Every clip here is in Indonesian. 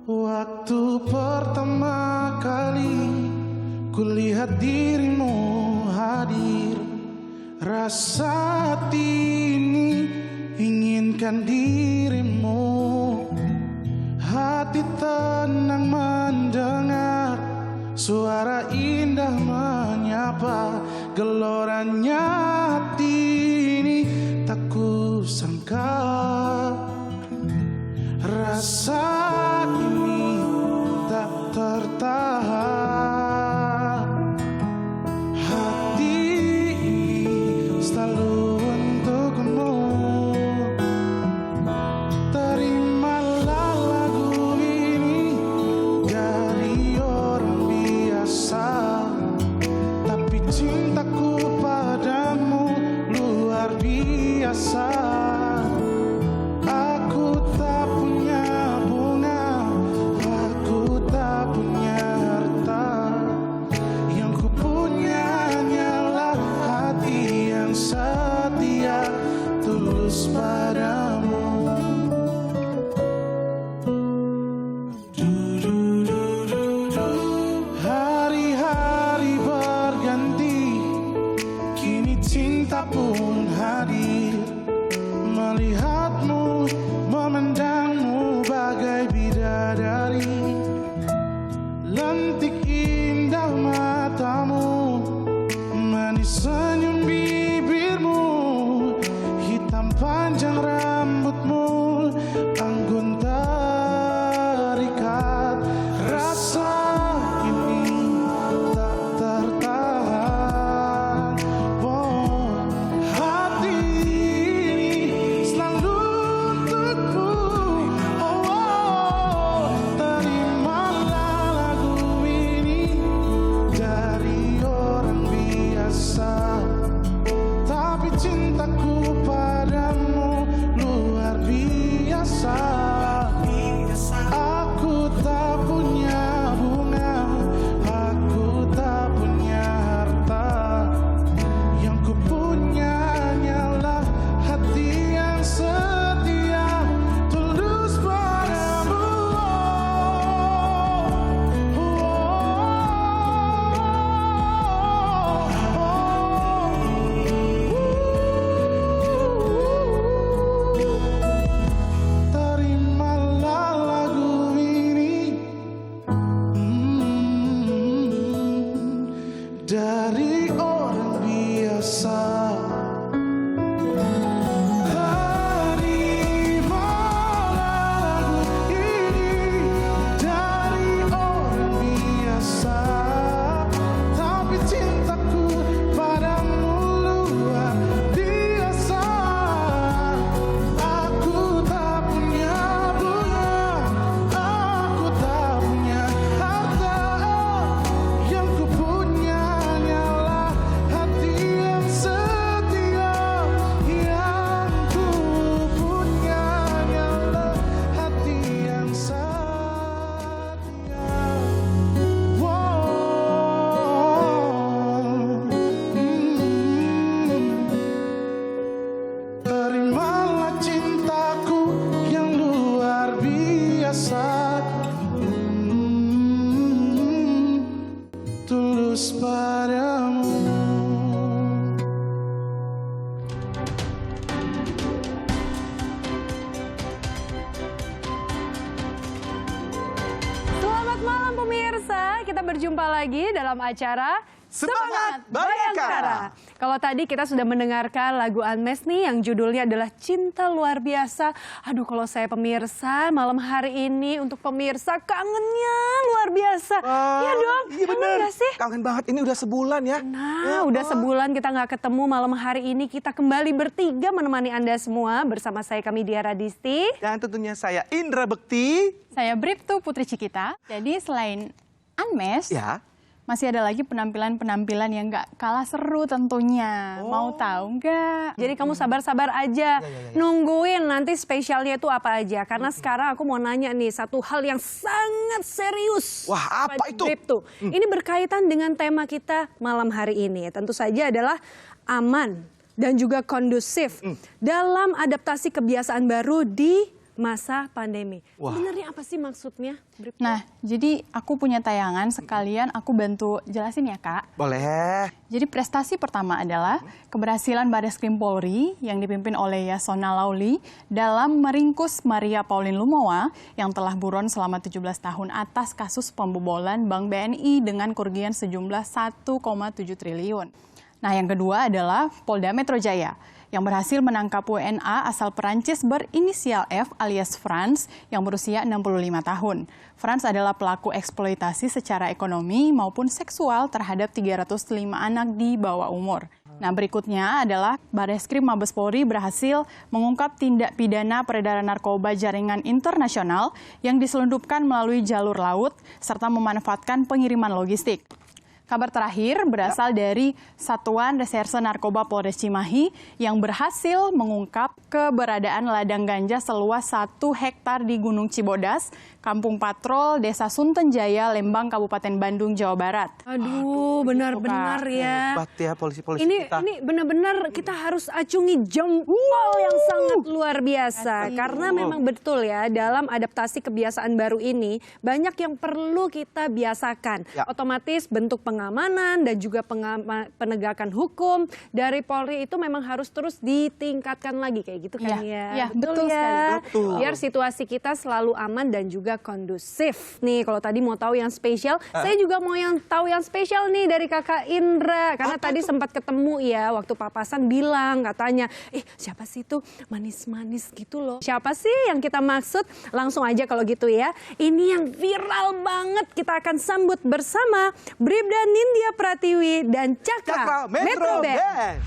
Waktu pertama kali kulihat dirimu hadir, rasa hati ini inginkan dirimu. Hati tenang mendengar suara indah menyapa, gelorannya hati ini tak kusangka. Rasa ini tak tertahan, hati ini selalu untukmu. Terimalah lagu ini dari orang biasa, tapi cintaku padamu luar biasa. Aku tak punya bunga, aku tak punya harta, yang ku punya hanyalah hati yang setia, tulus padamu. Hari-hari berganti, kini cinta pun hadir. Melihatmu, memandangmu bagai bidadari, lentik indah matamu, manis senyum bibirmu, hitam panjang rambutmu, anggun terikat. Rasa ini tak tertahan, oh, hati ini selalu untukmu. Oh, oh, terimalah lagu ini dari orang biasa, tapi cintaku padamu luar biasa. Aku tak punya bunga, aku tak punya harta, yang ku punya hanyalah hati yang setia, tulus padamu. Terimalah lagu ini dari orang biasa. Terimalah lagu ini dari orang biasa, tapi cintaku padamu luar biasa. Aku tak punya bunga, aku tak punya harta, yang ku punya hanyalah hati yang setia, yang ku punya hanyalah hati yang setia. Terimalah cintaku yang luar biasa, tulus padamu. Selamat malam pemirsa, kita berjumpa lagi dalam acara Semangat Bayangkara. Kalau tadi kita sudah mendengarkan lagu Unmesh nih yang judulnya adalah Cinta Luar Biasa. Aduh, kalau saya pemirsa malam hari ini untuk pemirsa kangennya luar biasa. Iya dong, Iya kangen bener, nggak sih? kangen banget. Ini udah sebulan ya. Nah, udah sebulan kita nggak ketemu. Malam hari ini kita kembali bertiga menemani Anda semua. Bersama saya Kamidia Radisti. Dan tentunya saya Indra Bekti. Saya Bribtu Putri Cikita. Jadi selain Unmesh, Ya. masih ada lagi penampilan-penampilan yang nggak kalah seru tentunya. Mau tahu nggak? Jadi kamu sabar-sabar aja, nungguin nanti spesialnya itu apa aja. Karena sekarang aku mau nanya nih satu hal yang sangat serius. Wah, apa itu? Bribtu. Ini berkaitan dengan tema kita malam hari ini. Tentu saja adalah aman dan juga kondusif dalam adaptasi kebiasaan baru di masa pandemi. Wah. Sebenarnya apa sih maksudnya? Bribtu? Nah, jadi aku punya tayangan sekalian aku bantu jelasin ya, Kak. Boleh. Jadi prestasi pertama adalah keberhasilan Bareskrim Polri yang dipimpin oleh Yasona Lauli dalam meringkus Maria Pauline Lumowa yang telah buron selama 17 tahun atas kasus pembobolan Bank BNI dengan kerugian sejumlah 1,7 triliun. Nah, yang kedua adalah Polda Metro Jaya yang berhasil menangkap WNA asal Perancis berinisial F alias Franz yang berusia 65 tahun. Franz adalah pelaku eksploitasi secara ekonomi maupun seksual terhadap 305 anak di bawah umur. Nah, berikutnya adalah Bareskrim Mabes Polri berhasil mengungkap tindak pidana peredaran narkoba jaringan internasional yang diselundupkan melalui jalur laut serta memanfaatkan pengiriman logistik. Kabar terakhir berasal dari Satuan Reserse Narkoba Polres Cimahi yang berhasil mengungkap keberadaan ladang ganja seluas 1 hektar di Gunung Cibodas, Kampung Patrol, Desa Suntenjaya, Lembang, Kabupaten Bandung, Jawa Barat. Aduh, benar-benar ya. Hebat ya polisi-polisi Ini kita. benar-benar kita harus acungi jempol yang sangat luar biasa. Karena memang betul ya, dalam adaptasi kebiasaan baru ini, banyak yang perlu kita biasakan. Ya. Otomatis bentuk pengamanan dan juga penegakan hukum dari Polri itu memang harus terus ditingkatkan lagi kayak gitu kan ya. Iya, betul sekali. Betul. Biar situasi kita selalu aman dan juga kondusif. Nih, kalau tadi mau tahu yang spesial, saya juga mau tahu yang spesial nih dari Kakak Indra. Karena tadi sempat ketemu ya, waktu papasan bilang katanya, siapa sih itu manis-manis gitu loh. Siapa sih yang kita maksud? Langsung aja kalau gitu ya. Ini yang viral banget, kita akan sambut bersama Bribda Nindya Pratiwi dan Cakra Metro Band.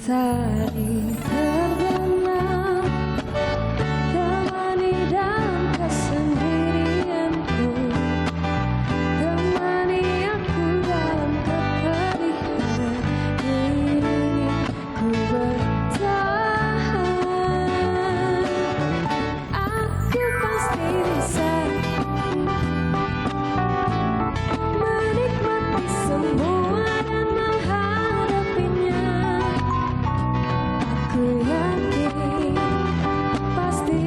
Mentari terbenam, temani dalam kesendirianku, temani aku dalam kepedihan, ini ku bertahan. Aku pasti bisa menikmati semua dan menghadapinya. Aku yakin pasti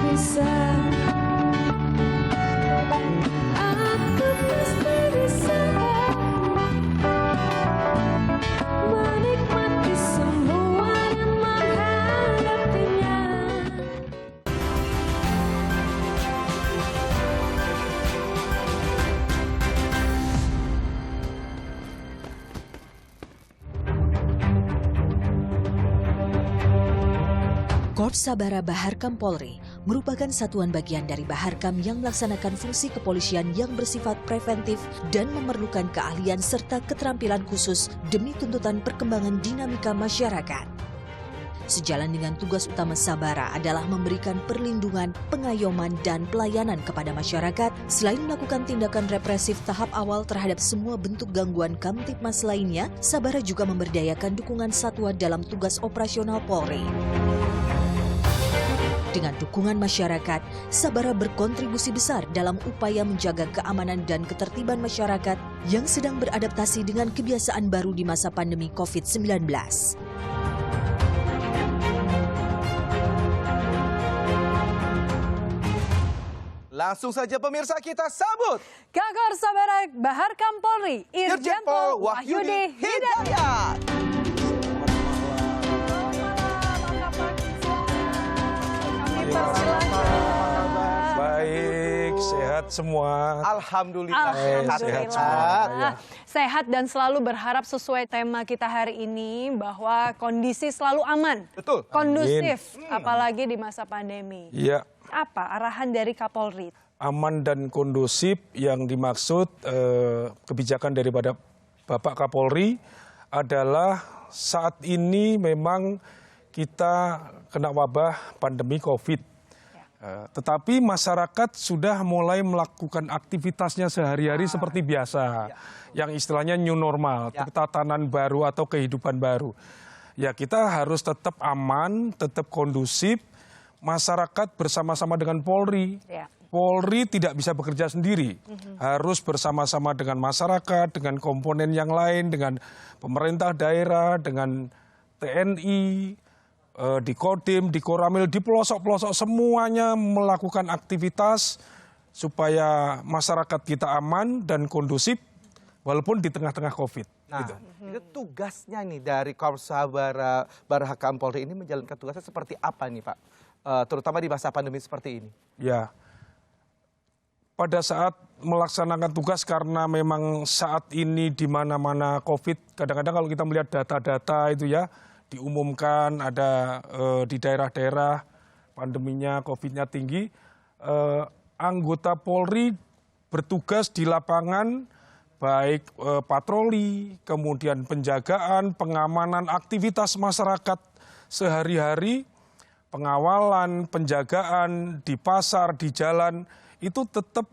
bisa. Aku pasti bisa menikmati semua dan menghadapinya. Korps Sabara Baharkam Polri merupakan satuan bagian dari Baharkam yang melaksanakan fungsi kepolisian yang bersifat preventif dan memerlukan keahlian serta keterampilan khusus demi tuntutan perkembangan dinamika masyarakat. Sejalan dengan tugas utama Sabara adalah memberikan perlindungan, pengayoman, dan pelayanan kepada masyarakat. Selain melakukan tindakan represif tahap awal terhadap semua bentuk gangguan Kamtibmas lainnya, Sabara juga memberdayakan dukungan satwa dalam tugas operasional Polri. Dengan dukungan masyarakat, Sabara berkontribusi besar dalam upaya menjaga keamanan dan ketertiban masyarakat yang sedang beradaptasi dengan kebiasaan baru di masa pandemi COVID-19. Langsung saja pemirsa kita sambut Kakor Sabara Baharkam Polri, Irjen Pol Wahyudi Hidayat. Baik, sehat semua. Alhamdulillah. Alhamdulillah. Sehat dan selalu berharap sesuai tema kita hari ini bahwa kondisi selalu aman. Betul. Kondusif, apalagi di masa pandemi. Iya, Apa arahan dari Kapolri? aman dan kondusif yang dimaksud kebijakan daripada Bapak Kapolri adalah saat ini memang kita kena wabah pandemi COVID. Tetapi masyarakat sudah mulai melakukan aktivitasnya sehari-hari seperti biasa, yang istilahnya new normal, tatanan baru atau kehidupan baru. Ya kita harus tetap aman, tetap kondusif, masyarakat bersama-sama dengan Polri. Ya. Polri tidak bisa bekerja sendiri, harus bersama-sama dengan masyarakat, dengan komponen yang lain, dengan pemerintah daerah, dengan TNI, di Kodim, di Koramil, di pelosok-pelosok semuanya melakukan aktivitas supaya masyarakat kita aman dan kondusif walaupun di tengah-tengah COVID. Nah, Gitu. itu tugasnya nih dari Korps Sabara Barahakam Polri ini menjalankan tugasnya seperti apa nih Pak? Terutama di masa pandemi seperti ini. Ya, pada saat melaksanakan tugas karena memang saat ini di mana-mana COVID, kadang-kadang kalau kita melihat data-data itu ya, diumumkan ada di daerah-daerah pandeminya, COVID-nya tinggi, anggota Polri bertugas di lapangan, baik patroli, kemudian penjagaan, pengamanan aktivitas masyarakat sehari-hari, pengawalan, penjagaan di pasar, di jalan, itu tetap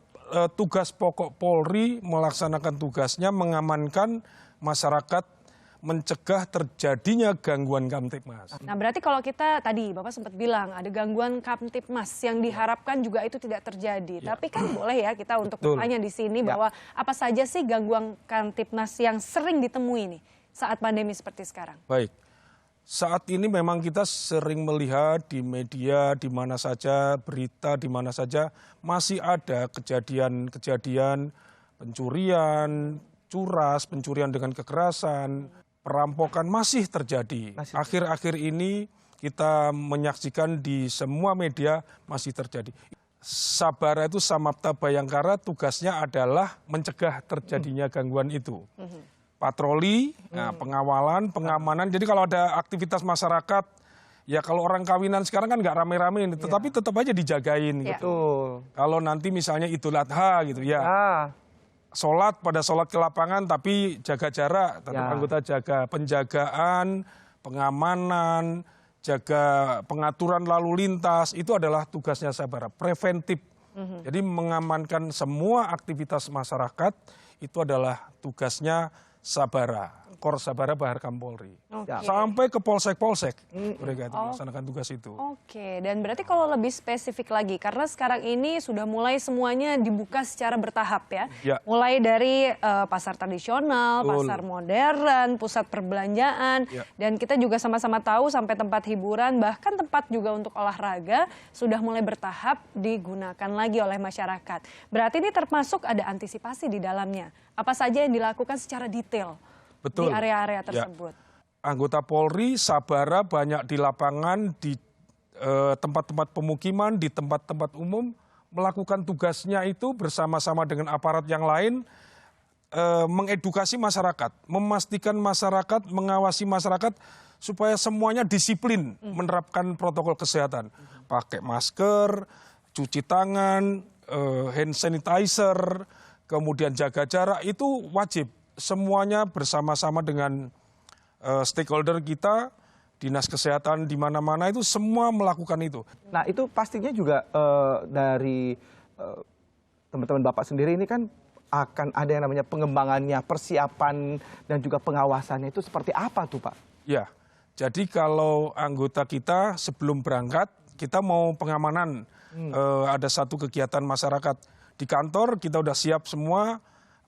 tugas pokok Polri melaksanakan tugasnya mengamankan masyarakat, mencegah terjadinya gangguan Kamtipmas. Nah berarti kalau kita tadi Bapak sempat bilang ada gangguan Kamtipmas yang diharapkan juga itu tidak terjadi. Tapi kan boleh ya kita untuk bertanya di sini bahwa apa saja sih gangguan Kamtipmas yang sering ditemui nih saat pandemi seperti sekarang? Baik, saat ini memang kita sering melihat di media di mana saja, berita di mana saja masih ada kejadian-kejadian pencurian, curas, pencurian dengan kekerasan, perampokan masih terjadi. Akhir-akhir ini kita menyaksikan di semua media masih terjadi. Sabara itu Samapta Bayangkara tugasnya adalah mencegah terjadinya gangguan itu. Patroli, pengawalan, pengamanan. Jadi kalau ada aktivitas masyarakat, ya kalau orang kawinan sekarang kan nggak rame-rame, tetapi tetap aja dijagain. Gitu. Betul. Kalau nanti misalnya Idul Adha gitu ya. Sholat pada sholat ke lapangan tapi jaga jarak, tetap anggota jaga penjagaan, pengamanan, jaga pengaturan lalu lintas, itu adalah tugasnya Sabara, preventif. Jadi mengamankan semua aktivitas masyarakat itu adalah tugasnya Sabara, Korps Sabara Baharkam Polri. Sampai ke polsek-polsek mereka itu melaksanakan tugas itu. Oke, dan berarti kalau lebih spesifik lagi, karena sekarang ini sudah mulai semuanya dibuka secara bertahap ya. Mulai dari pasar tradisional, pasar modern, pusat perbelanjaan, dan kita juga sama-sama tahu sampai tempat hiburan, bahkan tempat juga untuk olahraga sudah mulai bertahap digunakan lagi oleh masyarakat. Berarti ini termasuk ada antisipasi di dalamnya. Apa saja yang dilakukan secara detail di area-area tersebut? Anggota Polri, Sabara banyak di lapangan, di tempat-tempat pemukiman, di tempat-tempat umum, melakukan tugasnya itu bersama-sama dengan aparat yang lain, mengedukasi masyarakat, memastikan masyarakat, mengawasi masyarakat, supaya semuanya disiplin menerapkan protokol kesehatan. Pakai masker, cuci tangan, hand sanitizer, kemudian jaga jarak, itu wajib. Semuanya bersama-sama dengan stakeholder kita, dinas kesehatan di mana-mana itu semua melakukan itu. Nah itu pastinya juga dari teman-teman Bapak sendiri ini kan akan ada yang namanya pengembangannya, persiapan dan juga pengawasannya itu seperti apa tuh Pak? Ya, jadi kalau anggota kita sebelum berangkat, kita mau pengamanan, ada satu kegiatan masyarakat. Di kantor kita udah siap semua,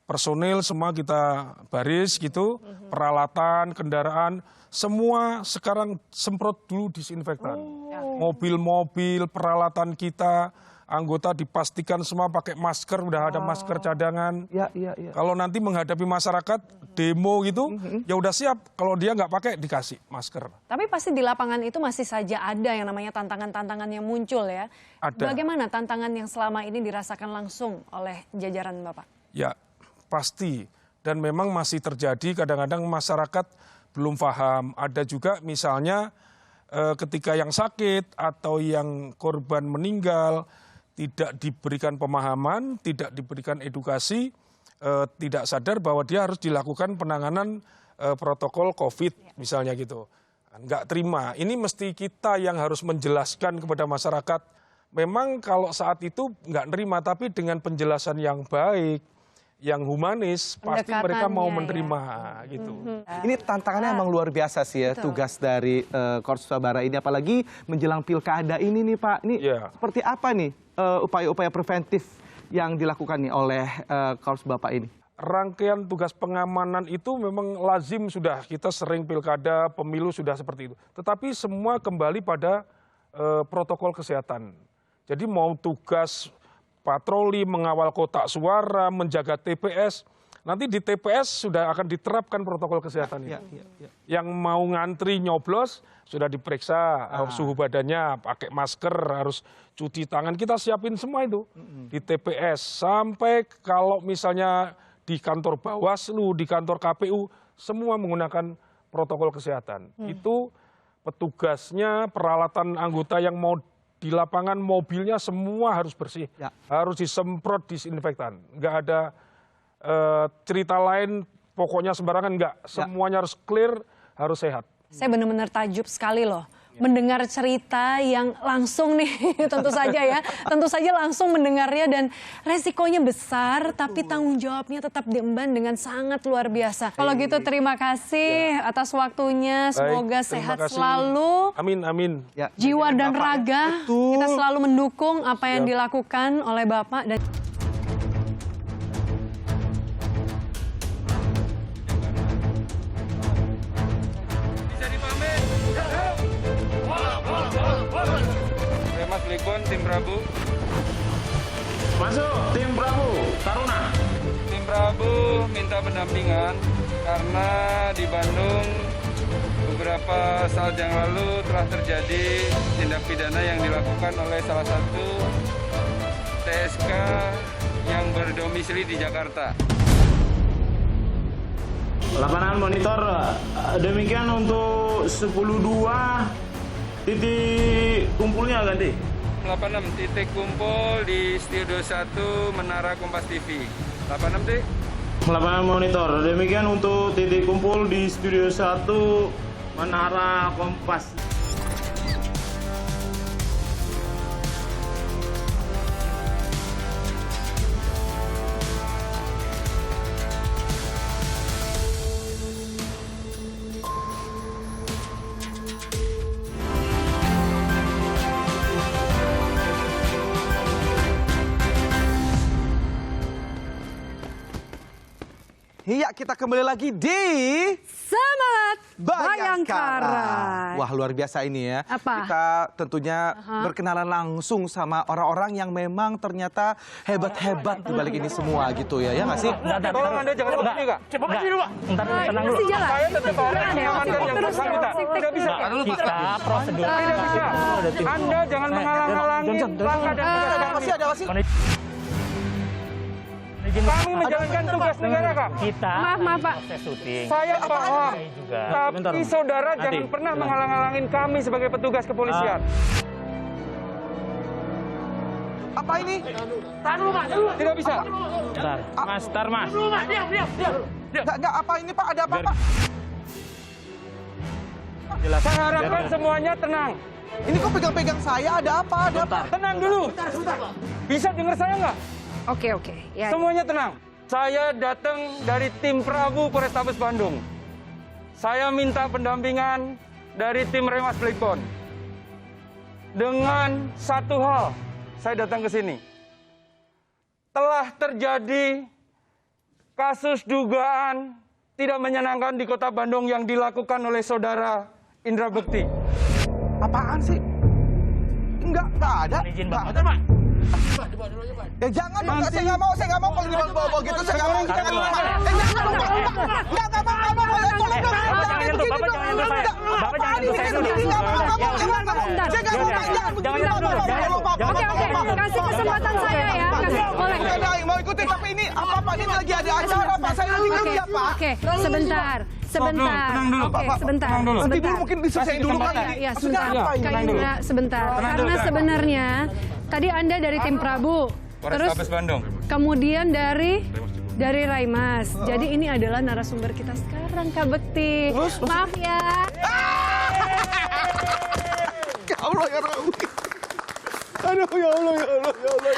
personil semua kita baris gitu, peralatan, kendaraan, semua sekarang semprot dulu disinfektan. Mobil-mobil, peralatan kita, anggota dipastikan semua pakai masker, udah ada masker cadangan. Kalau nanti menghadapi masyarakat, demo gitu, ya udah siap. Kalau dia nggak pakai, dikasih masker. Tapi pasti di lapangan itu masih saja ada yang namanya tantangan-tantangan yang muncul ya. Ada. Bagaimana tantangan yang selama ini dirasakan langsung oleh jajaran Bapak? Ya, pasti. Dan memang masih terjadi kadang-kadang masyarakat belum paham. Ada juga misalnya ketika yang sakit atau yang korban meninggal tidak diberikan pemahaman, tidak diberikan edukasi, tidak sadar bahwa dia harus dilakukan penanganan protokol COVID misalnya gitu. Nggak terima. Ini mesti kita yang harus menjelaskan kepada masyarakat memang kalau saat itu nggak nerima, tapi dengan penjelasan yang baik, yang humanis, pasti mereka mau menerima gitu. Ini tantangannya emang luar biasa sih ya, tugas dari Korps Sabara ini, apalagi menjelang pilkada ini nih Pak. Ini seperti apa nih upaya-upaya preventif yang dilakukan nih oleh Korps Bapak ini? Rangkaian tugas pengamanan itu memang lazim sudah, kita sering pilkada, pemilu sudah seperti itu. Tetapi semua kembali pada protokol kesehatan. Jadi mau tugas patroli, mengawal kotak suara, menjaga TPS, nanti di TPS sudah akan diterapkan protokol kesehatan ini. Yang mau ngantri nyoblos sudah diperiksa suhu badannya, pakai masker, harus cuci tangan, kita siapin semua itu di TPS. Sampai kalau misalnya di kantor Bawaslu, di kantor KPU, semua menggunakan protokol kesehatan. Itu petugasnya, peralatan anggota yang mau di lapangan, mobilnya semua harus bersih, harus disemprot disinfektan. Nggak ada cerita lain, pokoknya sembarangan nggak. Semuanya harus clear, harus sehat. Saya benar-benar takjub sekali loh. Mendengar cerita yang langsung nih, tentu saja ya. Tentu saja langsung mendengarnya dan resikonya besar, tapi tanggung jawabnya tetap diemban dengan sangat luar biasa. Kalau gitu terima kasih atas waktunya, semoga sehat selalu. Amin, amin. Jiwa dan raga, kita selalu mendukung apa yang dilakukan oleh Bapak. Dan Remas Belikon, tim Prabu. Masuk tim Prabu, Taruna. Tim Prabu minta pendampingan karena di Bandung beberapa saat yang lalu telah terjadi tindak pidana yang dilakukan oleh salah satu TSK yang berdomisili di Jakarta. Lapangan monitor, demikian untuk 10.2 titik kumpulnya ganti. 86 titik kumpul di Studio 1 Menara Kompas TV. 86 titik. Lapangan monitor, demikian untuk titik kumpul di Studio 1 Menara Kompas. Iya, kita kembali lagi di Semangat Bayangkara. Wah, luar biasa ini ya. Apa? Kita tentunya berkenalan langsung sama orang-orang yang memang ternyata hebat-hebat di balik ini semua gitu ya. Ya nggak sih? Tolong Anda jangan begini, Kak. Cepat dulu, Pak. Tenang dulu. Saya tetap orang yang mengamankan yang bersangkutan. Tidak bisa. Kita prosedur. Tidak bisa. Anda jangan menghalang-halangi langkah dan tugas kami. Kami menjalankan tugas negara, Kak. Kita Maaf, Pak. proses syuting. Saya paham, juga. tapi saudara jangan pernah menghalang-halangin kami sebagai petugas kepolisian. Apa ini? Tidak bisa. Bentar, Mas, tar Mas. Nggak, apa ini Pak? Ada apa Pak? Saya harapkan semuanya tenang. Ini kok pegang-pegang saya? Ada apa? Ada apa? Tenang dulu. Bisa dengar saya nggak? Oke. Ya. Semuanya tenang. Saya datang dari tim Prabu Polrestabes Bandung. Saya minta pendampingan dari tim Remas Belikon. Dengan satu hal, saya datang ke sini. Telah terjadi kasus dugaan tidak menyenangkan di Kota Bandung yang dilakukan oleh saudara Indra Bekti. Apaan sih? Enggak ada. Izin Nggak Bapak. ada. Ya jangan, Pak. Saya nggak mau kalau dibawa-bawa gitu. Saya nggak mau. Jangan, Pak. Nggak mau. Tolong dong. Jangan begini dong. Bapak jangan saya dulu. Kasih kesempatan saya ya. Boleh. Mau ikutin, tapi ini apa Pak? Ini lagi ada acara Pak. Saya lagi kerja Pak. Oke, sebentar. Tenang dulu, Oke, sebentar. Nanti dulu mungkin diselesaikan dulu Pak. Ya, Maksudnya sebentar. apa ini? Kak Indra, sebentar. Karena sebenarnya tadi Anda dari tim Prabu, terus Polrestabes Bandung. kemudian dari Raimas. Jadi ini adalah narasumber kita sekarang, Kak Bekti. Maaf ya. Allah ya Rabbi. Aduh, ya Allah, ya Allah, ya Allah,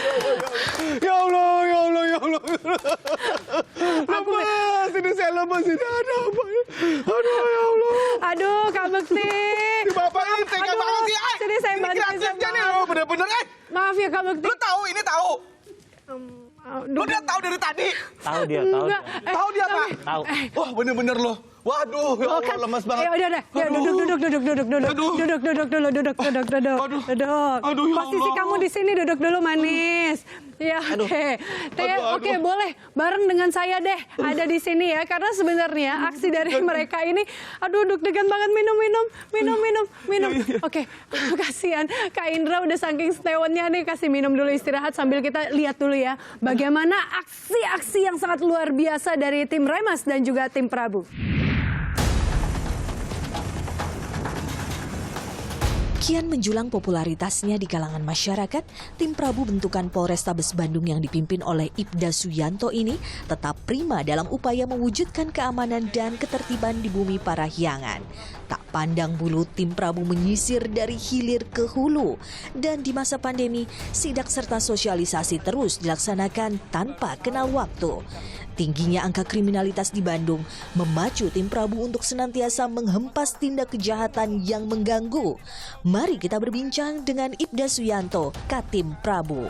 ya Allah, ya Allah, ya Allah, ya Allah. Lemas, ini saya lemas ini. Ada apa? Aduh, ya Allah. Aduh, Kak Bekti. Si Bapak ini tega banget sih. Sini saya Ini bantu. kreatifnya nih, oh, bener-bener. Maaf ya Kak Bekti. Lu tahu, ini tahu. Lu udah tahu dari tadi. Tahu dia, tahu. Enggak. Tahu dia apa? Tahu. Wah, bener-bener loh. Waduh, ya Allah, lemas banget. Ya udah deh. Ya, duduk. Aduh, ya Posisi Allah. kamu di sini, duduk dulu manis. Ya, oke. Aduh. Oke, boleh bareng dengan saya deh ada di sini ya. Karena sebenarnya aksi dari mereka ini, aduh, deg-degan banget minum. Oke, kasihan Kak Indra udah saking setewonnya nih, kasih minum dulu istirahat sambil kita lihat dulu ya bagaimana aksi-aksi yang sangat luar biasa dari tim Remas dan juga tim Prabu. Kian menjulang popularitasnya di kalangan masyarakat, tim Prabu bentukan Polrestabes Bandung yang dipimpin oleh Ibda Suyanto ini tetap prima dalam upaya mewujudkan keamanan dan ketertiban di Bumi Parahyangan. Tak pandang bulu, tim Prabu menyisir dari hilir ke hulu. Dan di masa pandemi, sidak serta sosialisasi terus dilaksanakan tanpa kenal waktu. Tingginya angka kriminalitas di Bandung memacu tim Prabu untuk senantiasa menghempas tindak kejahatan yang mengganggu. Mari kita berbincang dengan Ibda Suyanto, Katim Prabu.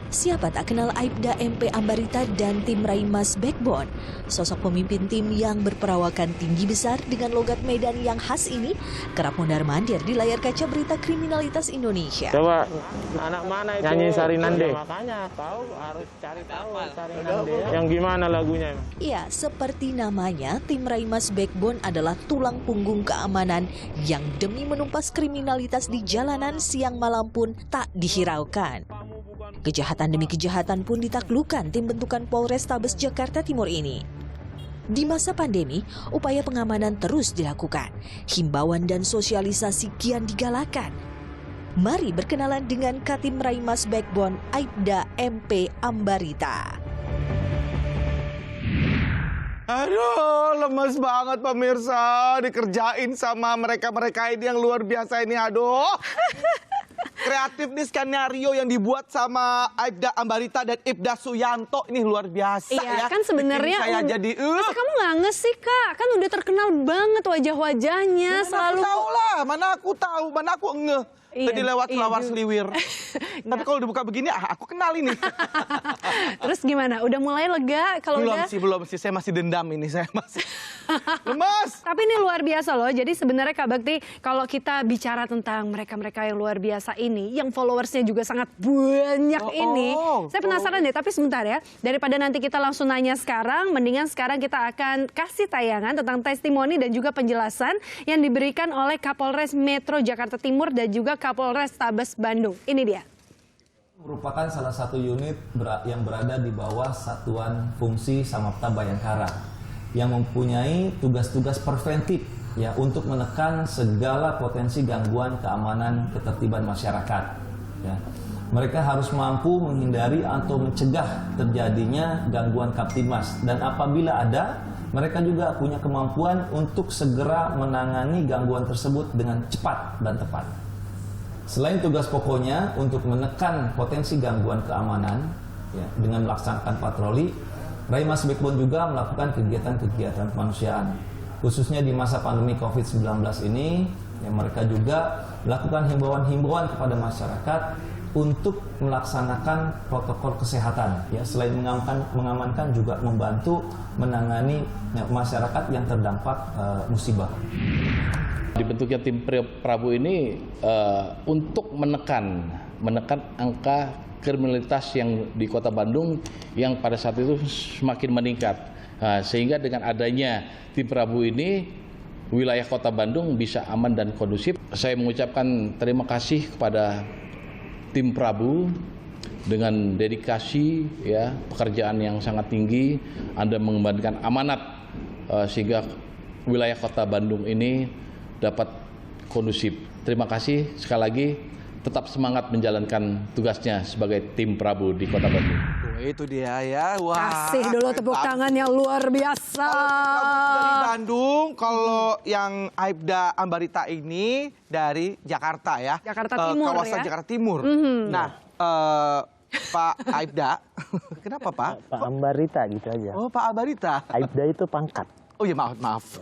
Siapa tak kenal Aibda MP Ambarita dan tim Raimas Backbone? Sosok pemimpin tim yang berperawakan tinggi besar dengan logat Medan yang khas ini kerap mondar-mandir di layar kaca berita kriminalitas Indonesia. Coba anak mana itu nyanyi Sarinande? Makanya tahu harus cari tahu Sarinande. Yang gimana lagunya? Ya, seperti namanya, tim Raimas Backbone adalah tulang punggung keamanan yang demi menumpas kriminalitas di jalanan siang malam pun tak dihiraukan. Kejahatan demi kejahatan pun ditaklukkan tim bentukan Polrestabes Jakarta Timur ini. Di masa pandemi, upaya pengamanan terus dilakukan. Himbauan dan sosialisasi kian digalakan. Mari berkenalan dengan Katim Raimas Backbone, Aibda MP Ambarita. Aduh, lemes banget pemirsa. Dikerjain sama mereka-mereka ini yang luar biasa ini. Aduh. Kreatif nih skenario yang dibuat sama Aibda Ambarita dan Ibda Suyanto ini luar biasa Iya, ya. kan sebenarnya Bikin saya jadi masa kamu nggak nge sih Kak? Kan udah terkenal banget wajah-wajahnya selalu. Mana aku tahu, mana aku ngeh. Iya, Jadi lewat iya selawar juga. seliwir. Tapi kalau dibuka begini, aku kenal ini. Terus gimana? Udah mulai lega kalau udah? Belum sih. Saya masih dendam ini. Saya masih lemas. Tapi ini luar biasa loh. Jadi sebenarnya Kak Bekti, kalau kita bicara tentang mereka-mereka yang luar biasa ini, yang followersnya juga sangat banyak ini, saya penasaran deh. Tapi sebentar ya, daripada nanti kita langsung nanya sekarang, mendingan sekarang kita akan kasih tayangan tentang testimoni dan juga penjelasan yang diberikan oleh Kapolres Metro Jakarta Timur dan juga Kapolrestabes Bandung. Ini dia. Merupakan salah satu unit yang berada di bawah Satuan Fungsi Samapta Bayangkara yang mempunyai tugas-tugas preventif ya untuk menekan segala potensi gangguan keamanan ketertiban masyarakat. Ya. Mereka harus mampu menghindari atau mencegah terjadinya gangguan Kamtibmas, dan apabila ada, mereka juga punya kemampuan untuk segera menangani gangguan tersebut dengan cepat dan tepat. Selain tugas pokoknya untuk menekan potensi gangguan keamanan ya, dengan melaksanakan patroli, Raimas Backbone juga melakukan kegiatan-kegiatan kemanusiaan. Khususnya di masa pandemi COVID-19 ini, ya, mereka juga melakukan himbauan-himbauan kepada masyarakat untuk melaksanakan protokol kesehatan. Ya, selain mengamankan juga membantu menangani ya, masyarakat yang terdampak musibah. Dibentuknya tim Prabu ini untuk menekan angka kriminalitas yang di Kota Bandung yang pada saat itu semakin meningkat. Sehingga dengan adanya tim Prabu ini, wilayah Kota Bandung bisa aman dan kondusif. Saya mengucapkan terima kasih kepada tim Prabu dengan dedikasi ya, pekerjaan yang sangat tinggi. Anda mengembalikan amanat sehingga wilayah Kota Bandung ini dapat kondusif. Terima kasih sekali lagi tetap semangat menjalankan tugasnya sebagai tim Prabu di Kota Bandung. Itu dia ya. Wah. Kasih dulu tepuk tangan yang luar biasa. Dari Bandung, kalau yang Aibda Ambarita ini dari Jakarta ya. Jakarta Timur kawasan ya. Jakarta Timur. Nah, Pak Aibda, kenapa Pak? Pak Ambarita gitu aja. Oh, Pak Ambarita. Aibda itu pangkat. Oh ya maaf.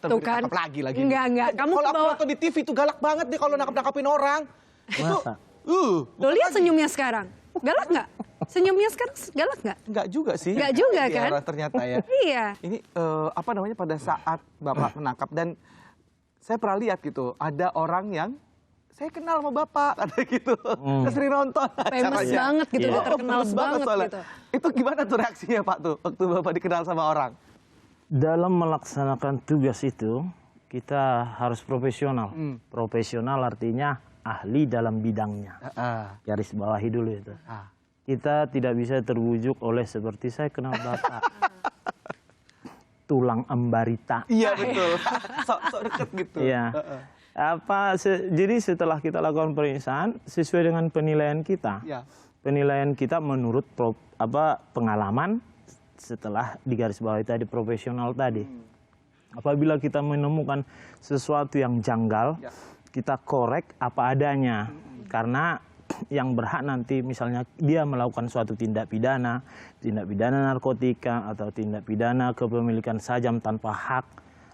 Tuh kan. Lagi. Enggak. Kamu Kalau aku kebawa. nonton di TV itu galak banget nih kalau nangkap-nangkapin orang. Masa? Lo lihat senyumnya sekarang. Galak nggak? Senyumnya sekarang galak nggak? Enggak juga sih. Nggak juga Iya, kan? ternyata ya. Iya. Ini apa namanya pada saat Bapak menangkap dan saya pernah lihat gitu, ada orang yang saya kenal sama Bapak, kata gitu. Saya sering nonton Famous acaranya. banget gitu, Iya. udah terkenal Famous banget soalnya. gitu. Itu gimana tuh reaksinya Pak tuh, waktu Bapak dikenal sama orang? Dalam melaksanakan tugas itu, kita harus profesional. Profesional artinya ahli dalam bidangnya. Garis bawahi dulu itu. Kita tidak bisa terbujuk oleh seperti saya kenal Bapak. Tulang Ambarita. Iya betul, sok deket gitu. Iya. Jadi setelah kita lakukan pemeriksaan sesuai dengan penilaian kita. Iya. Penilaian kita menurut pengalaman setelah di garis bawah tadi profesional tadi. Apabila kita menemukan sesuatu yang janggal, kita korek apa adanya. Karena yang berhak nanti misalnya dia melakukan suatu tindak pidana narkotika atau tindak pidana kepemilikan sajam tanpa hak.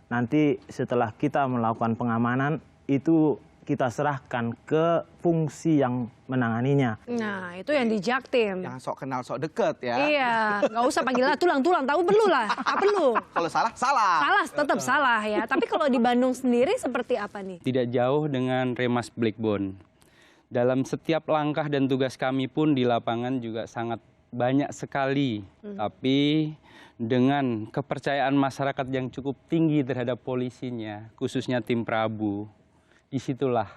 Nanti setelah kita melakukan pengamanan itu kita serahkan ke fungsi yang menanganinya. Nah, itu yang di Jaktim. Yang sok kenal sok deket ya. Iya, nggak usah panggil tulang, tahu perlu lah. Apa perlu? Kalau salah. Salah, tetap salah ya. Tapi kalau di Bandung sendiri seperti apa nih? Tidak jauh dengan Remas Blackbone. Dalam setiap langkah dan tugas kami pun di lapangan juga sangat banyak sekali. Tapi dengan kepercayaan masyarakat yang cukup tinggi terhadap polisinya, khususnya tim Prabu, disitulah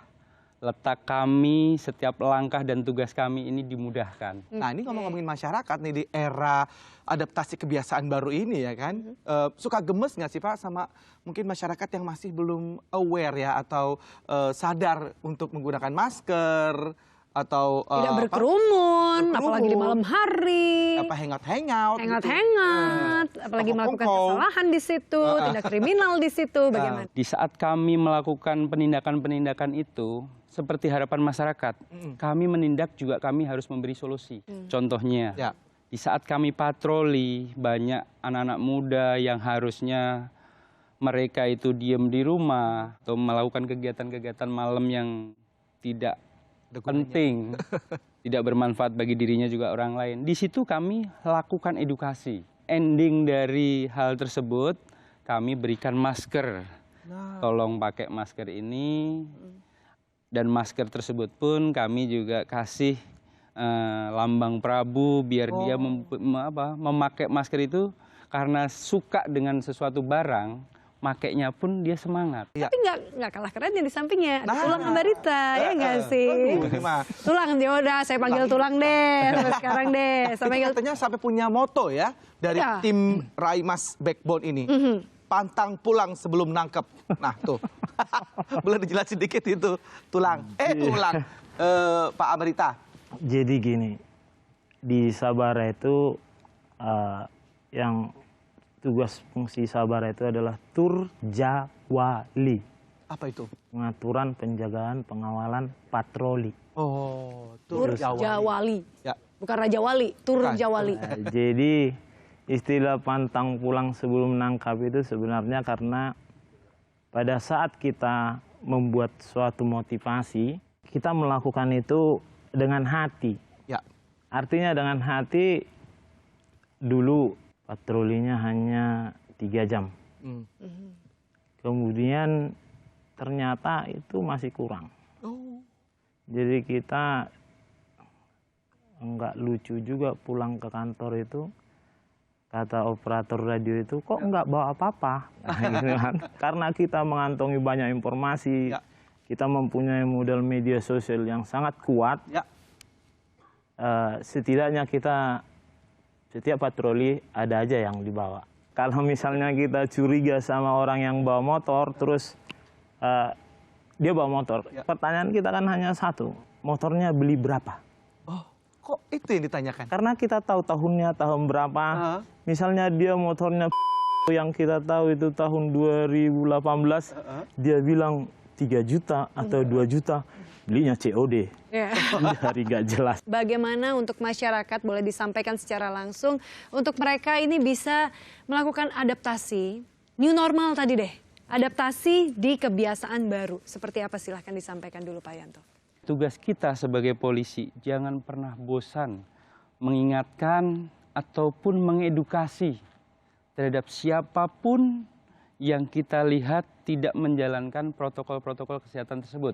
letak kami, setiap langkah dan tugas kami ini dimudahkan. Nah ini ngomongin masyarakat nih di era adaptasi kebiasaan baru ini ya kan. Suka gemes nggak sih Pak sama mungkin masyarakat yang masih belum aware ya atau sadar untuk menggunakan masker atau Tidak berkerumun, apalagi di malam hari. apa hangout Apalagi melakukan kesalahan di situ, tindak kriminal di situ, bagaimana? Di saat kami melakukan penindakan-penindakan itu, seperti harapan masyarakat, kami menindak juga kami harus memberi solusi. Contohnya, di saat kami patroli, banyak anak-anak muda yang harusnya mereka itu diem di rumah atau melakukan kegiatan-kegiatan malam yang tidak penting, tidak bermanfaat bagi dirinya juga orang lain. Di situ kami lakukan edukasi. Ending dari hal tersebut, kami berikan masker. Tolong pakai masker ini. Dan masker tersebut pun kami juga kasih lambang Prabu biar dia memakai masker itu karena suka dengan sesuatu barang, makainya pun dia semangat. Tapi nggak kalah kerennya di sampingnya ada tulang Ambarita, ya nggak sih? Tulang, dia udah saya panggil tulang deh sampai sekarang deh. Katanya sampai punya moto ya dari tim Raimas Backbone ini. Pantang pulang sebelum nangkep. Nah tuh, boleh dijelasin dikit itu tulang. Tulang, Pak Ambarita. Jadi gini, di Sabara itu yang tugas fungsi Sabara itu adalah Turjawali. Apa itu? Pengaturan, penjagaan, pengawalan, patroli. Oh, Turjawali. Ya. Bukan Raja Wali, Turjawali. Jadi istilah pantang pulang sebelum menangkap itu sebenarnya karena pada saat kita membuat suatu motivasi, kita melakukan itu dengan hati. Ya. Artinya dengan hati, dulu patrolinya hanya 3 jam. Kemudian ternyata itu masih kurang. Jadi kita nggak lucu juga pulang ke kantor itu. Kata operator radio itu, kok nggak bawa apa-apa? Nah, gitu kan. Karena kita mengantongi banyak informasi, kita mempunyai modal media sosial yang sangat kuat. Setidaknya kita setiap patroli ada aja yang dibawa. Kalau misalnya kita curiga sama orang yang bawa motor, terus dia bawa motor, pertanyaan kita kan hanya satu, motornya beli berapa. Oh, kok itu yang ditanyakan? Karena kita tahu tahunnya tahun berapa. Misalnya dia motornya yang kita tahu itu tahun 2018, dia bilang 3 juta atau 2 juta, belinya COD. Dari gak jelas. Bagaimana untuk masyarakat, boleh disampaikan secara langsung, untuk mereka ini bisa melakukan adaptasi, new normal tadi deh, adaptasi di kebiasaan baru. Seperti apa, silahkan disampaikan dulu Pak Yanto. Tugas kita sebagai polisi jangan pernah bosan mengingatkan ataupun mengedukasi terhadap siapapun yang kita lihat tidak menjalankan protokol-protokol kesehatan tersebut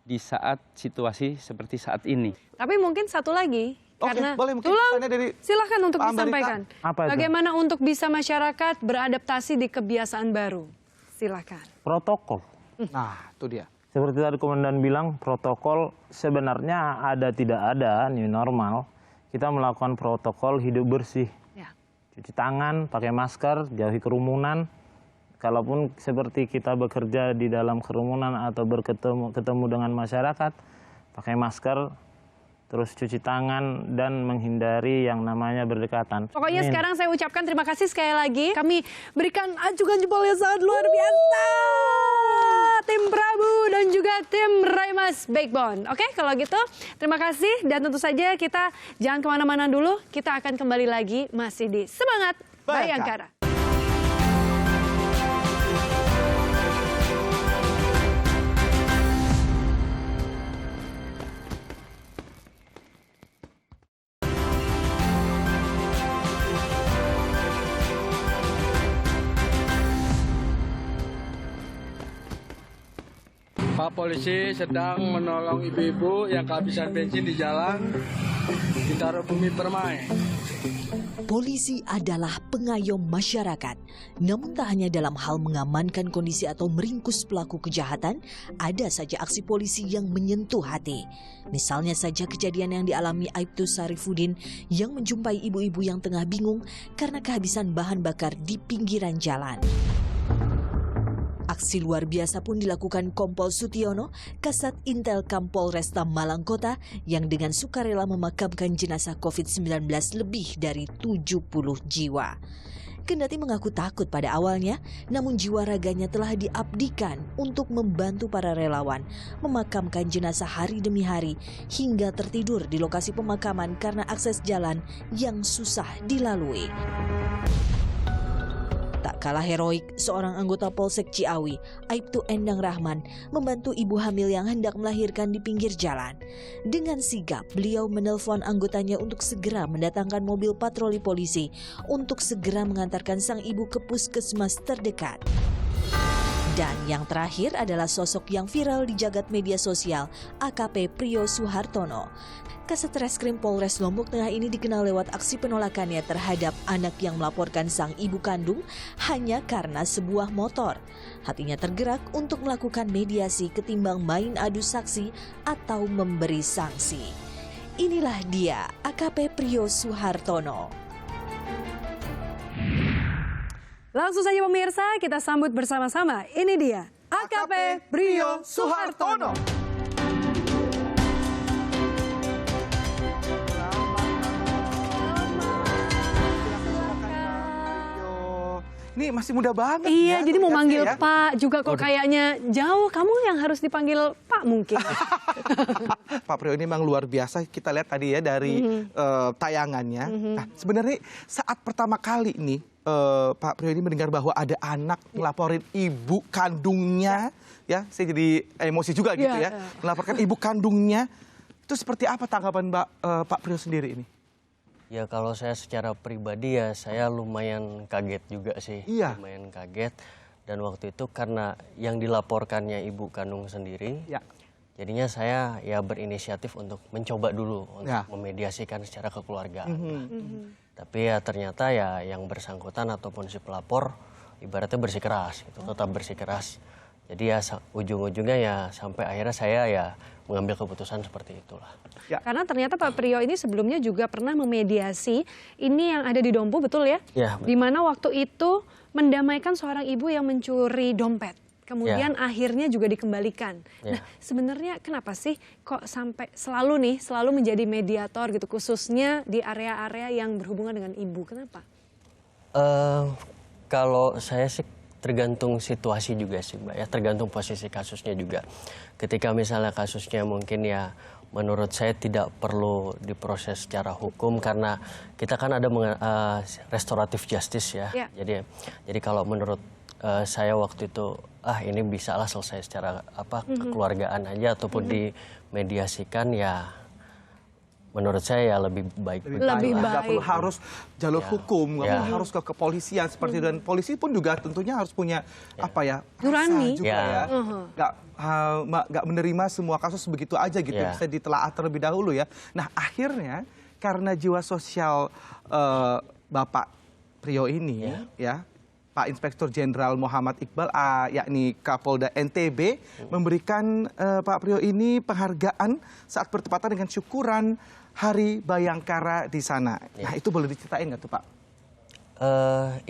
di saat situasi seperti saat ini. Tapi mungkin satu lagi, karena boleh mungkin dari silahkan untuk Pak disampaikan. Apa itu? Bagaimana untuk bisa masyarakat beradaptasi di kebiasaan baru? Silahkan. Protokol. Nah, itu dia. Seperti tadi Komandan bilang, protokol sebenarnya ada tidak ada, new normal. Kita melakukan protokol hidup bersih. Cuci tangan, pakai masker, jauhi kerumunan. Kalaupun seperti kita bekerja di dalam kerumunan atau ketemu dengan masyarakat, pakai masker, terus cuci tangan, dan menghindari yang namanya berdekatan. Pokoknya sekarang saya ucapkan terima kasih sekali lagi. Kami berikan ajukan jempol yang sangat luar biasa. Tim Prabu dan juga tim Raimas Backbone. Oke, kalau gitu terima kasih. Dan tentu saja kita jangan kemana-mana dulu. Kita akan kembali lagi masih di Semangat Bayangkara. Pak polisi sedang menolong ibu-ibu yang kehabisan bensin di jalan di Tarobumi Permai. Polisi adalah pengayom masyarakat. Namun tak hanya dalam hal mengamankan kondisi atau meringkus pelaku kejahatan, ada saja aksi polisi yang menyentuh hati. Misalnya saja kejadian yang dialami Aibtu Sarifudin yang menjumpai ibu-ibu yang tengah bingung karena kehabisan bahan bakar di pinggiran jalan. Aksi luar biasa pun dilakukan Kompol Sutiono, Kasat Intel Kapolresta Malang Kota, yang dengan sukarela memakamkan jenazah COVID-19 lebih dari 70 jiwa. Kendati mengaku takut pada awalnya, namun jiwa raganya telah diabdikan untuk membantu para relawan memakamkan jenazah hari demi hari hingga tertidur di lokasi pemakaman karena akses jalan yang susah dilalui. Tak kalah heroik, seorang anggota Polsek Ciawi, Aibtu Endang Rahman, membantu ibu hamil yang hendak melahirkan di pinggir jalan. Dengan sigap, beliau menelpon anggotanya untuk segera mendatangkan mobil patroli polisi untuk segera mengantarkan sang ibu ke puskesmas terdekat. Dan yang terakhir adalah sosok yang viral di jagat media sosial, AKP Prio Suhartono. Kasat Reskrim Polres Lombok Tengah ini dikenal lewat aksi penolakannya terhadap anak yang melaporkan sang ibu kandung hanya karena sebuah motor. Hatinya tergerak untuk melakukan mediasi ketimbang main adu saksi atau memberi sanksi. Inilah dia, AKP Prio Suhartono. Langsung saja pemirsa, kita sambut bersama-sama. Ini dia, AKP Prio Suhartono. Ini masih muda banget. Iya, ya, jadi mau manggil ya. Pak juga kok kayaknya jauh. Kamu yang harus dipanggil Pak mungkin. Pak Prio ini memang luar biasa. Kita lihat tadi ya dari tayangannya. Nah, sebenarnya saat pertama kali nih Pak Prio ini mendengar bahwa ada anak melaporin ibu kandungnya, ya saya jadi emosi juga gitu ya. Melaporkan ibu kandungnya. Itu seperti apa tanggapan Pak Prio sendiri ini? Ya kalau saya secara pribadi ya saya lumayan kaget juga sih. Iya. Lumayan kaget. Dan waktu itu karena yang dilaporkannya ibu kandung sendiri. Ya. Jadinya saya ya berinisiatif untuk mencoba dulu untuk memediasikan secara kekeluargaan. Tapi ya ternyata ya yang bersangkutan ataupun si pelapor ibaratnya bersikeras gitu, tetap bersikeras. Jadi ya ujung-ujungnya ya sampai akhirnya saya ya mengambil keputusan seperti itulah. Ya. Karena ternyata Pak Prio ini sebelumnya juga pernah memediasi ini yang ada di Dompu, betul ya? Ya, di mana waktu itu mendamaikan seorang ibu yang mencuri dompet. kemudian akhirnya juga dikembalikan. Nah, sebenarnya kenapa sih kok sampai selalu menjadi mediator gitu, khususnya di area-area yang berhubungan dengan ibu? Kenapa? Kalau saya sih tergantung situasi juga sih, Mbak ya, tergantung posisi kasusnya juga. Ketika misalnya kasusnya mungkin ya menurut saya tidak perlu diproses secara hukum karena kita kan ada restoratif justice ya. Jadi kalau menurut saya waktu itu ini bisalah selesai secara kekeluargaan aja ataupun dimediasikan ya. Menurut saya ya lebih baik. Nggak perlu harus jalur hukum, nggak perlu harus ke kepolisian seperti itu. Dan polisi pun juga tentunya harus punya nurani juga ya. Nggak menerima semua kasus begitu aja gitu, bisa ditelaah terlebih dahulu ya. Nah akhirnya karena jiwa sosial Bapak Priyo ini ya, Pak Inspektur Jenderal Muhammad Iqbal, yakni Kapolda NTB, memberikan Pak Priyo ini penghargaan saat bertepatan dengan syukuran Hari Bayangkara di sana. Nah itu boleh diceritain nggak tuh Pak?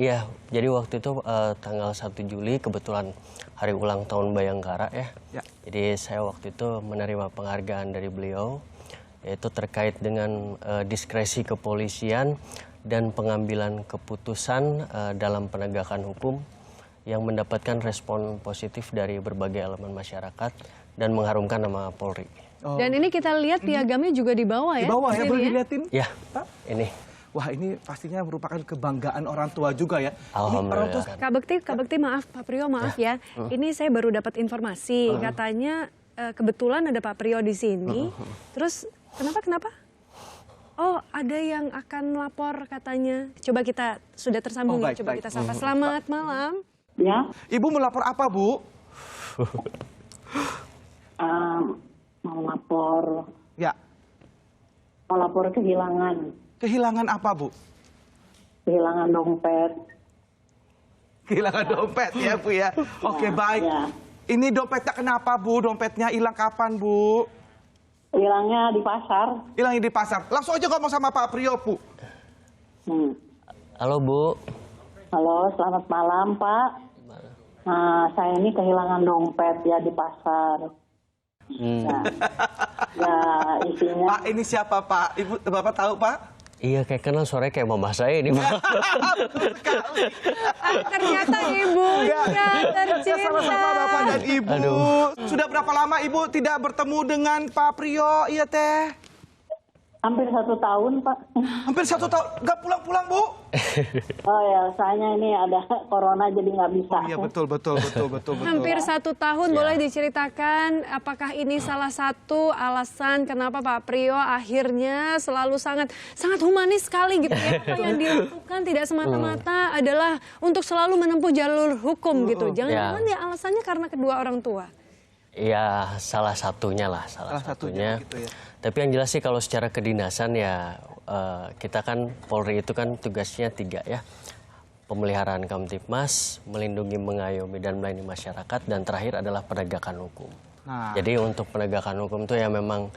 Iya, jadi waktu itu tanggal 1 Juli kebetulan hari ulang tahun Bayangkara ya. Jadi saya waktu itu menerima penghargaan dari beliau, yaitu terkait dengan diskresi kepolisian dan pengambilan keputusan dalam penegakan hukum yang mendapatkan respon positif dari berbagai elemen masyarakat dan mengharumkan nama Polri. Dan ini kita lihat piagamnya juga di bawah ya? Di bawah ya, boleh dilihatin? Ya, ini. Wah ini pastinya merupakan kebanggaan orang tua juga ya. Alhamdulillah. Kak Bekti maaf, Pak Priyo maaf ya. Ini saya baru dapat informasi, katanya kebetulan ada Pak Priyo di sini. Terus kenapa? Oh ada yang akan lapor katanya. Coba kita sudah tersambung ya, coba kita sapa. Selamat malam. Ya. Ibu melapor apa Bu? Mau lapor. Ya. Mau lapor kehilangan. Kehilangan apa Bu? Kehilangan dompet. Kehilangan dompet ya Bu ya. Oke baik. Ya. Ini dompetnya kenapa Bu? Dompetnya hilang kapan Bu? Hilangnya di pasar. Hilangnya di pasar. Langsung aja ngomong sama Pak Priyo Bu. Halo Bu. Halo, selamat malam Pak. Nah, saya ini kehilangan dompet ya di pasar. Ya, isinya. Pak ini siapa Pak? Ibu Bapak tahu Pak? Iya kayak kenal suaranya kayak mama saya ini. Ternyata ibunya tercinta. Sama-sama Bapak dan Ibu. Sudah berapa lama Ibu tidak bertemu dengan Pak Priyo? Iya Teh. Hampir 1 tahun Pak. Hampir 1 tahun? Nggak pulang-pulang Bu? Oh ya, soalnya ini ada corona jadi nggak bisa. Iya betul. Hampir 1 tahun, boleh diceritakan apakah ini salah satu alasan kenapa Pak Priyo akhirnya selalu sangat humanis sekali gitu ya. Apa yang dilakukan tidak semata-mata adalah untuk selalu menempuh jalur hukum gitu. Jangan-jangan ya alasannya karena kedua orang tua. Ya salah satunya lah, salah satunya. Gitu ya. Tapi yang jelas sih kalau secara kedinasan ya kita kan Polri itu kan tugasnya 3 ya. Pemeliharaan Kamtibmas, melindungi, mengayomi dan melayani masyarakat, dan terakhir adalah penegakan hukum. Nah. Jadi untuk penegakan hukum itu ya memang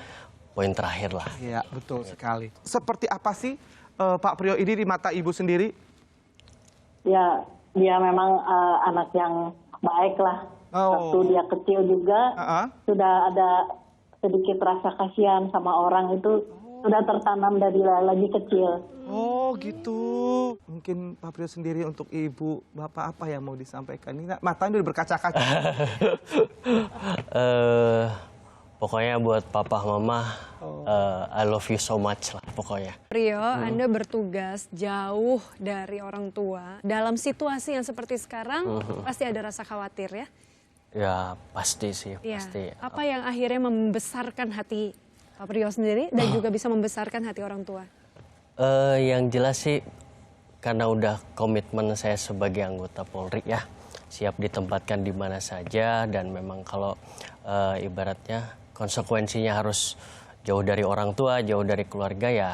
poin terakhir lah. Iya betul sekali. Seperti apa sih Pak Priyo ini di mata Ibu sendiri? Ya, dia memang anak yang baik lah. Waktu dia kecil juga sudah ada sedikit rasa kasihan sama orang itu sudah tertanam dari lagi kecil. Oh gitu. Mungkin Pak Priyo sendiri untuk Ibu Bapak apa yang mau disampaikan? Ini matanya udah berkaca-kaca. Pokoknya buat Papa Mama, I love you so much lah pokoknya. Priyo, Anda bertugas jauh dari orang tua. Dalam situasi yang seperti sekarang, pasti ada rasa khawatir ya? Ya pasti sih, pasti. Apa yang akhirnya membesarkan hati Pak Priyo sendiri dan juga bisa membesarkan hati orang tua? Yang jelas sih karena udah komitmen saya sebagai anggota Polri ya, siap ditempatkan di mana saja, dan memang kalau ibaratnya konsekuensinya harus jauh dari orang tua, jauh dari keluarga ya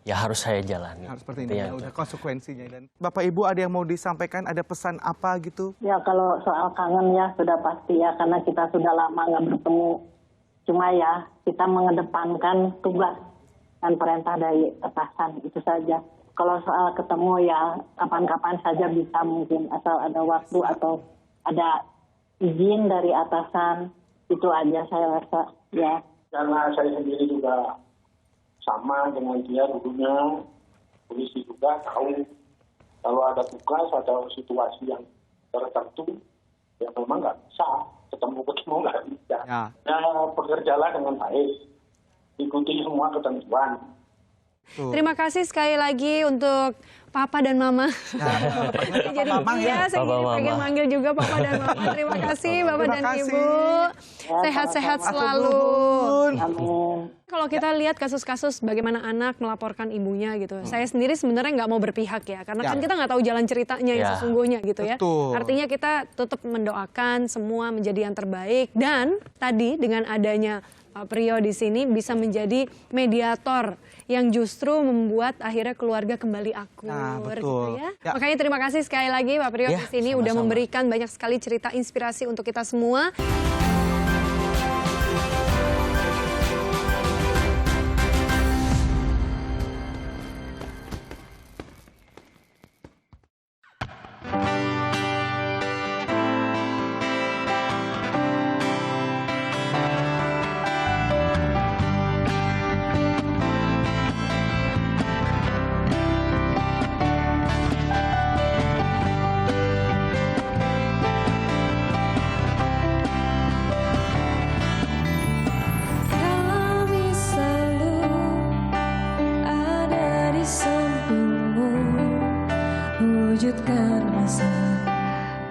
harus saya jalani. Harus seperti ini ya, udah konsekuensinya. Dan Bapak Ibu ada yang mau disampaikan, ada pesan apa gitu? Ya kalau soal kangen ya sudah pasti ya, karena kita sudah lama nggak bertemu. Cuma ya kita mengedepankan tugas dan perintah dari atasan, itu saja. Kalau soal ketemu ya kapan-kapan saja bisa, mungkin asal ada waktu atau ada izin dari atasan. Itu aja saya rasa, ya. Karena saya sendiri juga sama dengan dia dulunya, polisi juga tahu kalau ada tugas, ada situasi yang tertentu, ya memang nggak bisa ketemu nggak bisa. Ya, bekerjalah dengan baik, ikuti semua ketentuan. Terima kasih sekali lagi untuk Papa dan Mama. Jadi saya pengen manggil juga Papa dan Mama. Terima kasih Bapak dan Ibu. Sehat-sehat selalu. Amin. Kalau kita lihat kasus-kasus bagaimana anak melaporkan ibunya gitu, saya sendiri sebenarnya nggak mau berpihak ya, karena kan kita nggak tahu jalan ceritanya yang sesungguhnya gitu ya. Artinya kita tetap mendoakan semua menjadi yang terbaik, dan tadi dengan adanya Pak Priyo di sini bisa menjadi mediator yang justru membuat akhirnya keluarga kembali akur gitu ya. Makanya terima kasih sekali lagi Pak Priyo di sini udah memberikan banyak sekali cerita inspirasi untuk kita semua. Kami selalu ada di sampingmu, wujudkan rasa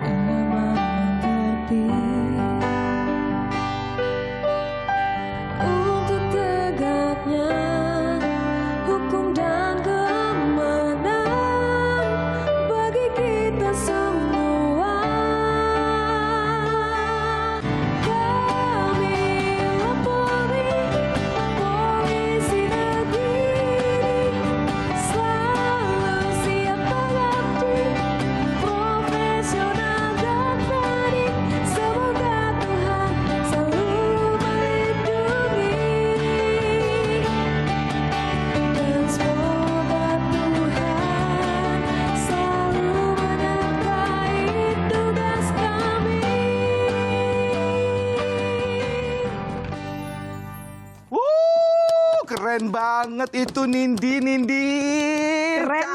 aman mengerti untuk tegaknya hukum dan keamanan bagi kita semua. Kamilah Polri, polisi negeri, selalu siap mengabdi, profesional dan berani. Semoga Tuhan selalu melindungi, dan semoga Tuhan selalu menyertai tugas kami. Keren banget itu Nindi.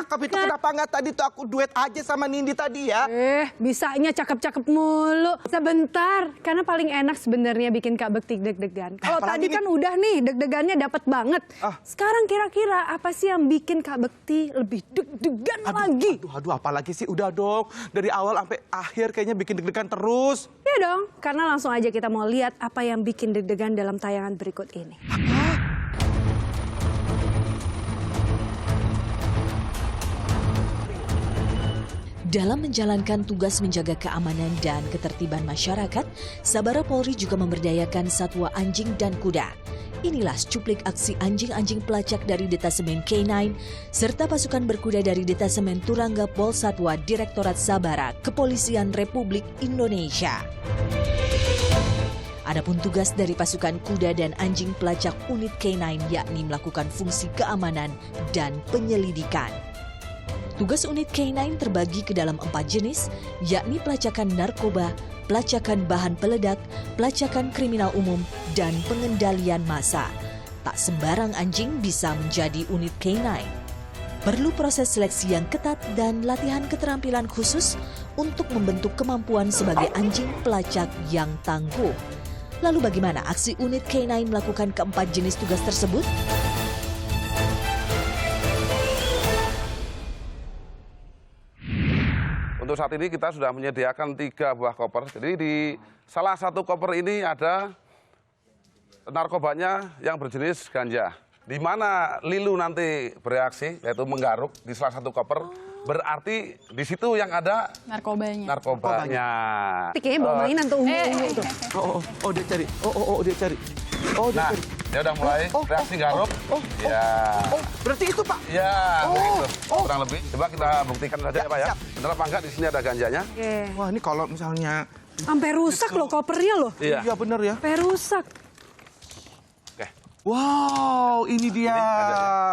Cakep itu, kenapa nggak tadi tuh aku duet aja sama Nindi tadi ya? Bisanya cakep-cakep mulu. Sebentar, karena paling enak sebenarnya bikin Kak Bekti deg-degan. Kalau tadi kan udah nih deg-degannya dapat banget. Sekarang kira-kira apa sih yang bikin Kak Bekti lebih deg-degan lagi? Aduh, apalagi sih? Udah dong, dari awal sampai akhir kayaknya bikin deg-degan terus. Ya dong, karena langsung aja kita mau lihat apa yang bikin deg-degan dalam tayangan berikut ini. Dalam menjalankan tugas menjaga keamanan dan ketertiban masyarakat, Sabara Polri juga memberdayakan satwa anjing dan kuda. Inilah secuplik aksi anjing-anjing pelacak dari Detasemen K9 serta pasukan berkuda dari Detasemen Turangga Pol Satwa Direktorat Sabara Kepolisian Republik Indonesia. Adapun tugas dari pasukan kuda dan anjing pelacak unit K9 yakni melakukan fungsi keamanan dan penyelidikan. Tugas unit K9 terbagi ke dalam 4 jenis, yakni pelacakan narkoba, pelacakan bahan peledak, pelacakan kriminal umum, dan pengendalian massa. Tak sembarang anjing bisa menjadi unit K9. Perlu proses seleksi yang ketat dan latihan keterampilan khusus untuk membentuk kemampuan sebagai anjing pelacak yang tangguh. Lalu bagaimana aksi unit K9 melakukan keempat jenis tugas tersebut? Untuk saat ini kita sudah menyediakan 3 buah koper. Jadi di salah satu koper ini ada narkobanya yang berjenis ganja. Di mana Lilu nanti bereaksi, yaitu menggaruk di salah satu koper. Berarti di situ yang ada narkobanya. Kayaknya bawa mainan tuh ungu tuh. Oh dia cari. Dia cari. Nah, dia udah mulai reaksi garuk. Ya. Berarti itu Pak? Ya, begitu. Kurang lebih. Coba kita buktikan saja ya Pak ya. Benar apa enggak di sini ada ganjanya? Wah ini kalau misalnya sampai rusak loh kopernya loh. Iya bener ya. Sampai rusak. Oke, Wow, ini dia.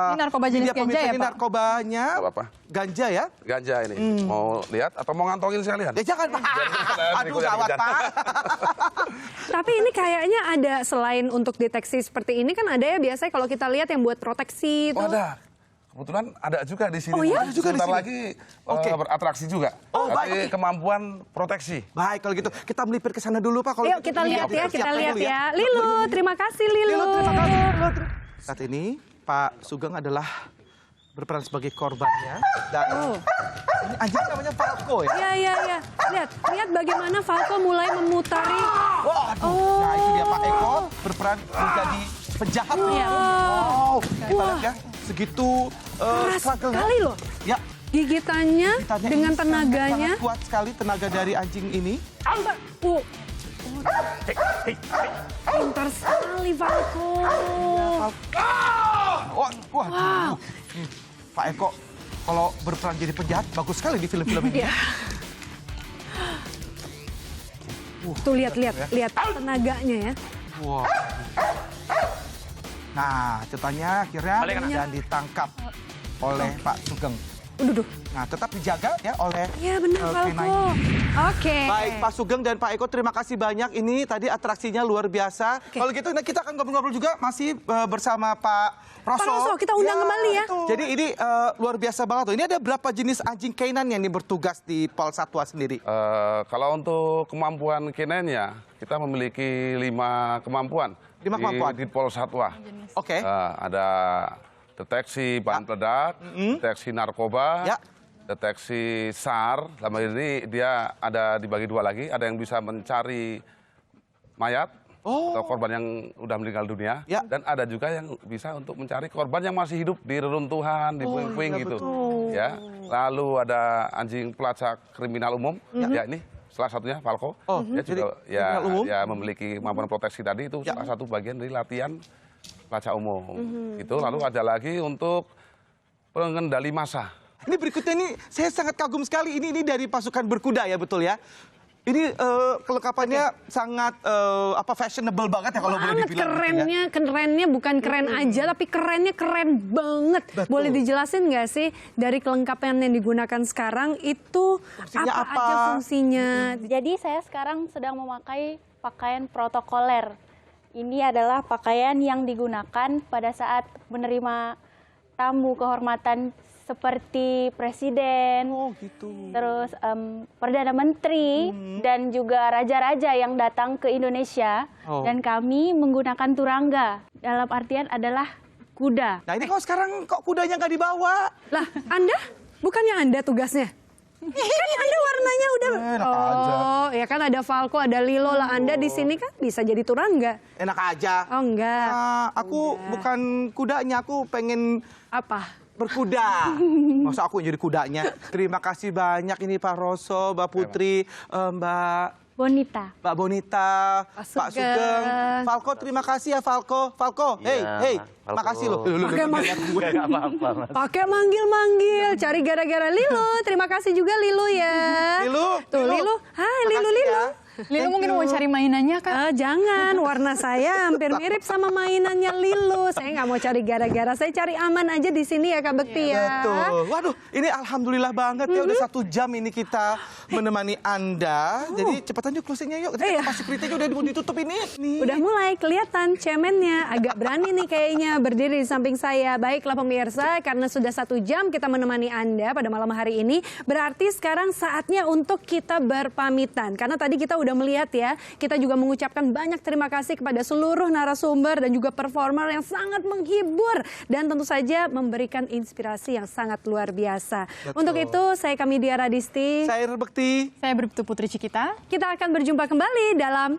Ini narkoba jenis ganja ya, Pak? Ini narkobanya. Apa? Ganja ya? Ganja ini. Mau lihat atau mau ngantongin sekalian? Ya jangan, Pak. Aduh, gawat, Pak. Tapi ini kayaknya ada, selain untuk deteksi seperti ini kan ada ya biasanya kalau kita lihat yang buat proteksi itu. Oh, ada. Kebetulan ada juga di sini. Oh, ya? Juga di Sebentar sini? lagi beratraksi juga. Oh, tapi baik. kemampuan proteksi. Baik, kalau gitu kita melipir ke sana dulu, Pak. Kalau Yuk gitu, kita ini lihat ya, kita siapkan lihat dulu ya. Lilu, terima kasih Lilu. Lilu, terima kasih. Lilu, saat ini Pak Sugeng adalah berperan sebagai korbannya. Dan ini anjing namanya Falco ya? Iya. Lihat bagaimana Falco mulai memutari. Waduh, nah itu dia Pak Eko berperan menjadi penjahat. Iya. Wow, kita lihat ya, segitu Keras struggle sekali loh. Ya. Gigitannya dengan ini tenaganya. sangat kuat sekali tenaga dari anjing ini. Pintar sekali Falco. Wah. Pak Eko kalau berperan jadi penjahat bagus sekali di film-film ini. Iya. Tuh lihat tenaganya ya. Wow. Nah, ceritanya akhirnya dan ditangkap oleh Pak Sugeng. Nah, tetap dijaga ya oleh benar Falco. Oke. Baik, Pak Sugeng dan Pak Eko, terima kasih banyak. Ini tadi atraksinya luar biasa. Kalau gitu, nah, kita akan ngobrol-ngobrol juga masih bersama Pak Roso. Pak Roso, kita undang kembali ya. Jadi ini luar biasa banget tuh. Ini ada berapa jenis anjing K9 yang bertugas di Pol Satwa sendiri? Kalau untuk kemampuan K9-nya, kita memiliki 5 kemampuan. 5 kemampuan? Di Pol Satwa. Oke. Ada deteksi bahan peledak, deteksi narkoba, deteksi SAR. Dalam ini dia ada dibagi 2 lagi. Ada yang bisa mencari mayat atau korban yang udah meninggal dunia, dan ada juga yang bisa untuk mencari korban yang masih hidup di reruntuhan, di puing-puing gitu. Ya. Lalu ada anjing pelacak kriminal umum. Ya ini salah satunya Falco. Dia juga ya memiliki kemampuan proteksi tadi, itu salah satu bagian dari latihan pelacak umum. Itu lalu ada lagi untuk pengendali massa. Ini berikutnya ini saya sangat kagum sekali. Ini dari pasukan berkuda ya, betul ya? Ini kelengkapannya sangat fashionable banget ya kalau boleh dibilang. Kerennya bukan keren aja, tapi kerennya keren banget. Betul. Boleh dijelasin nggak sih dari kelengkapan yang digunakan sekarang itu apa aja fungsinya? Jadi saya sekarang sedang memakai pakaian protokoler. Ini adalah pakaian yang digunakan pada saat menerima tamu kehormatan seperti presiden, terus perdana menteri, dan juga raja-raja yang datang ke Indonesia. Dan kami menggunakan turangga, dalam artian adalah kuda. Nah ini kalau sekarang kok kudanya nggak dibawa? Lah, Anda? Bukannya Anda tugasnya? Kan Anda warnanya udah... ya kan ada Falco, ada Lilo lah. Anda di sini kan bisa jadi turangga. Enak aja. Oh, enggak. Aku bukan kudanya, aku pengen... Apa? Berkuda. Masa aku jadi kudanya? Terima kasih banyak ini Pak Roso, Mbak Putri, Mbak Bonita, Pak Sugeng, Falco, terima kasih ya Falco. Hey, makasih loh. Pakai manggil-manggil, cari gara-gara Lilo. Terima kasih juga Lilo ya. Lilo. Hai Lilo. Lilo mungkin mau cari mainannya Kak? Jangan, warna saya hampir mirip sama mainannya Lilo. Saya nggak mau cari gara-gara, saya cari aman aja di sini ya Kak Bekti ya. Betul. Waduh, ini alhamdulillah banget ya udah 1 jam ini kita menemani Anda. Jadi cepetan yuk closingnya yuk. Pas security-nya udah ditutup ini. Udah mulai kelihatan cemennya, agak berani nih kayaknya berdiri di samping saya. Baiklah pemirsa, karena sudah 1 jam kita menemani Anda pada malam hari ini, berarti sekarang saatnya untuk kita berpamitan. Karena tadi kita udah melihat ya, kita juga mengucapkan banyak terima kasih kepada seluruh narasumber dan juga performer yang sangat menghibur dan tentu saja memberikan inspirasi yang sangat luar biasa. Betul. Untuk itu saya Kamidia Radisti, saya Bekti, saya Bribtu Putri Cikita. Kita akan berjumpa kembali dalam